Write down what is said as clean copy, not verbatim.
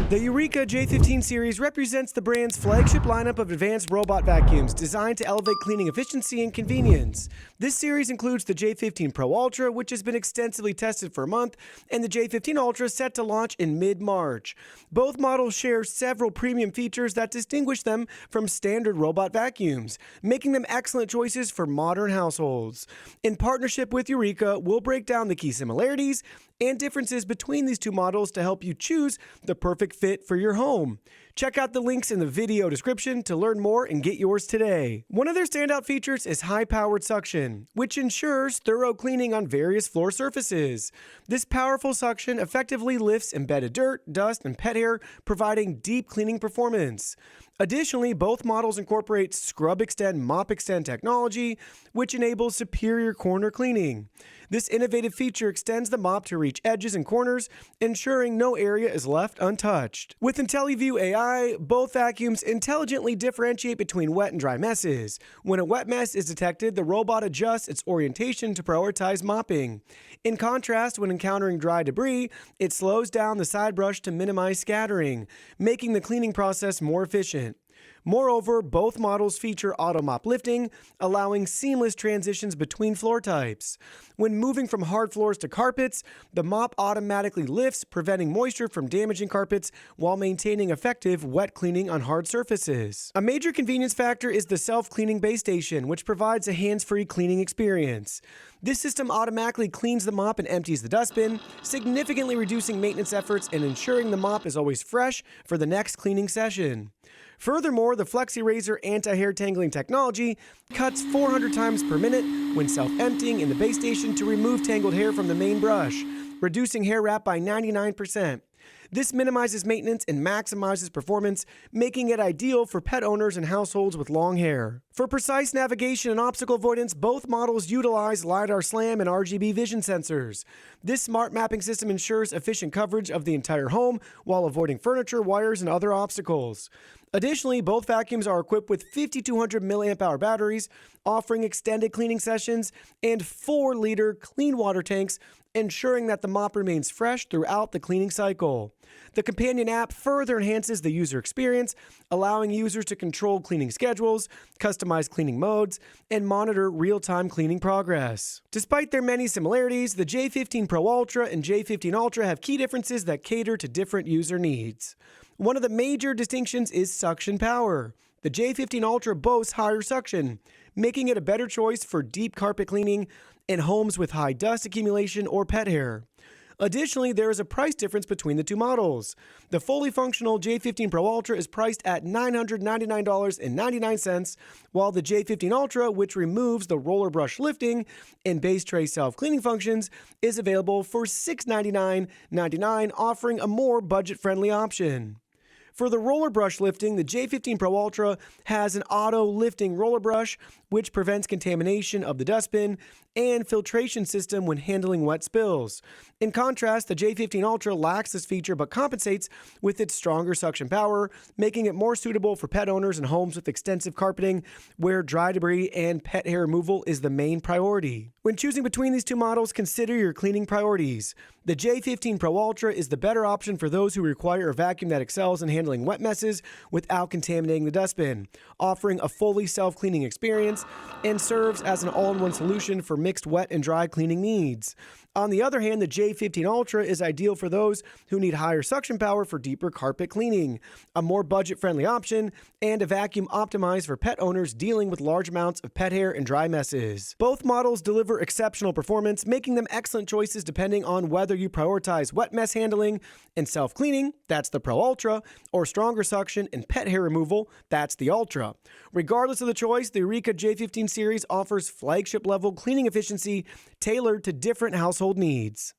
The Eureka J15 series represents the brand's flagship lineup of advanced robot vacuums designed to elevate cleaning efficiency and convenience. This series includes the J15 Pro Ultra, which has been extensively tested for a month, and the J15 Ultra set to launch in mid-March. Both models share several premium features that distinguish them from standard robot vacuums, making them excellent choices for modern households. In partnership with Eureka, we'll break down the key similarities and differences between these two models to help you choose the perfect fit for your home. Check out the links in the video description to learn more and get yours today. One of their standout features is high-powered suction, which ensures thorough cleaning on various floor surfaces. This powerful suction effectively lifts embedded dirt, dust, and pet hair, providing deep cleaning performance. Additionally, both models incorporate Scrub Extend Mop Extend technology, which enables superior corner cleaning. This innovative feature extends the mop to reach edges and corners, ensuring no area is left untouched. With IntelliView AI, both vacuums intelligently differentiate between wet and dry messes. When a wet mess is detected, the robot adjusts its orientation to prioritize mopping. In contrast, when encountering dry debris, it slows down the side brush to minimize scattering, making the cleaning process more efficient. Moreover, both models feature auto mop lifting, allowing seamless transitions between floor types. When moving from hard floors to carpets, the mop automatically lifts, preventing moisture from damaging carpets while maintaining effective wet cleaning on hard surfaces. A major convenience factor is the self-cleaning base station, which provides a hands-free cleaning experience. This system automatically cleans the mop and empties the dustbin, significantly reducing maintenance efforts and ensuring the mop is always fresh for the next cleaning session. Furthermore, the FlexiRazor anti-hair tangling technology cuts 400 times per minute when self-emptying in the base station to remove tangled hair from the main brush, reducing hair wrap by 99%. This minimizes maintenance and maximizes performance, making it ideal for pet owners and households with long hair. For precise navigation and obstacle avoidance, both models utilize LiDAR SLAM and RGB vision sensors. This smart mapping system ensures efficient coverage of the entire home while avoiding furniture, wires, and other obstacles. Additionally, both vacuums are equipped with 5,200 mAh batteries, offering extended cleaning sessions, and 4-liter clean water tanks, ensuring that the mop remains fresh throughout the cleaning cycle. The companion app further enhances the user experience, allowing users to control cleaning schedules, customize cleaning modes, and monitor real-time cleaning progress. Despite their many similarities, the J15 Pro Ultra and J15 Ultra have key differences that cater to different user needs. One of the major distinctions is suction power. The J15 Ultra boasts higher suction, making it a better choice for deep carpet cleaning in homes with high dust accumulation or pet hair. Additionally, there is a price difference between the two models. The fully functional J15 Pro Ultra is priced at $999.99, while the J15 Ultra, which removes the roller brush lifting and base tray self-cleaning functions, is available for $699.99, offering a more budget-friendly option. For the roller brush lifting, the J15 Pro Ultra has an auto-lifting roller brush, which prevents contamination of the dustbin and filtration system when handling wet spills. In contrast, the J15 Ultra lacks this feature but compensates with its stronger suction power, making it more suitable for pet owners and homes with extensive carpeting, where dry debris and pet hair removal is the main priority. When choosing between these two models, consider your cleaning priorities. The J15 Pro Ultra is the better option for those who require a vacuum that excels in handling wet messes without contaminating the dustbin, offering a fully self-cleaning experience, and serves as an all-in-one solution for mixed wet and dry cleaning needs. On the other hand, the J15 Ultra is ideal for those who need higher suction power for deeper carpet cleaning, a more budget-friendly option, and a vacuum optimized for pet owners dealing with large amounts of pet hair and dry messes. Both models deliver exceptional performance, making them excellent choices depending on whether you prioritize wet mess handling and self-cleaning, that's the Pro Ultra, or stronger suction and pet hair removal, that's the Ultra. Regardless of the choice, the Eureka J15 series offers flagship-level cleaning efficiency tailored to different household needs.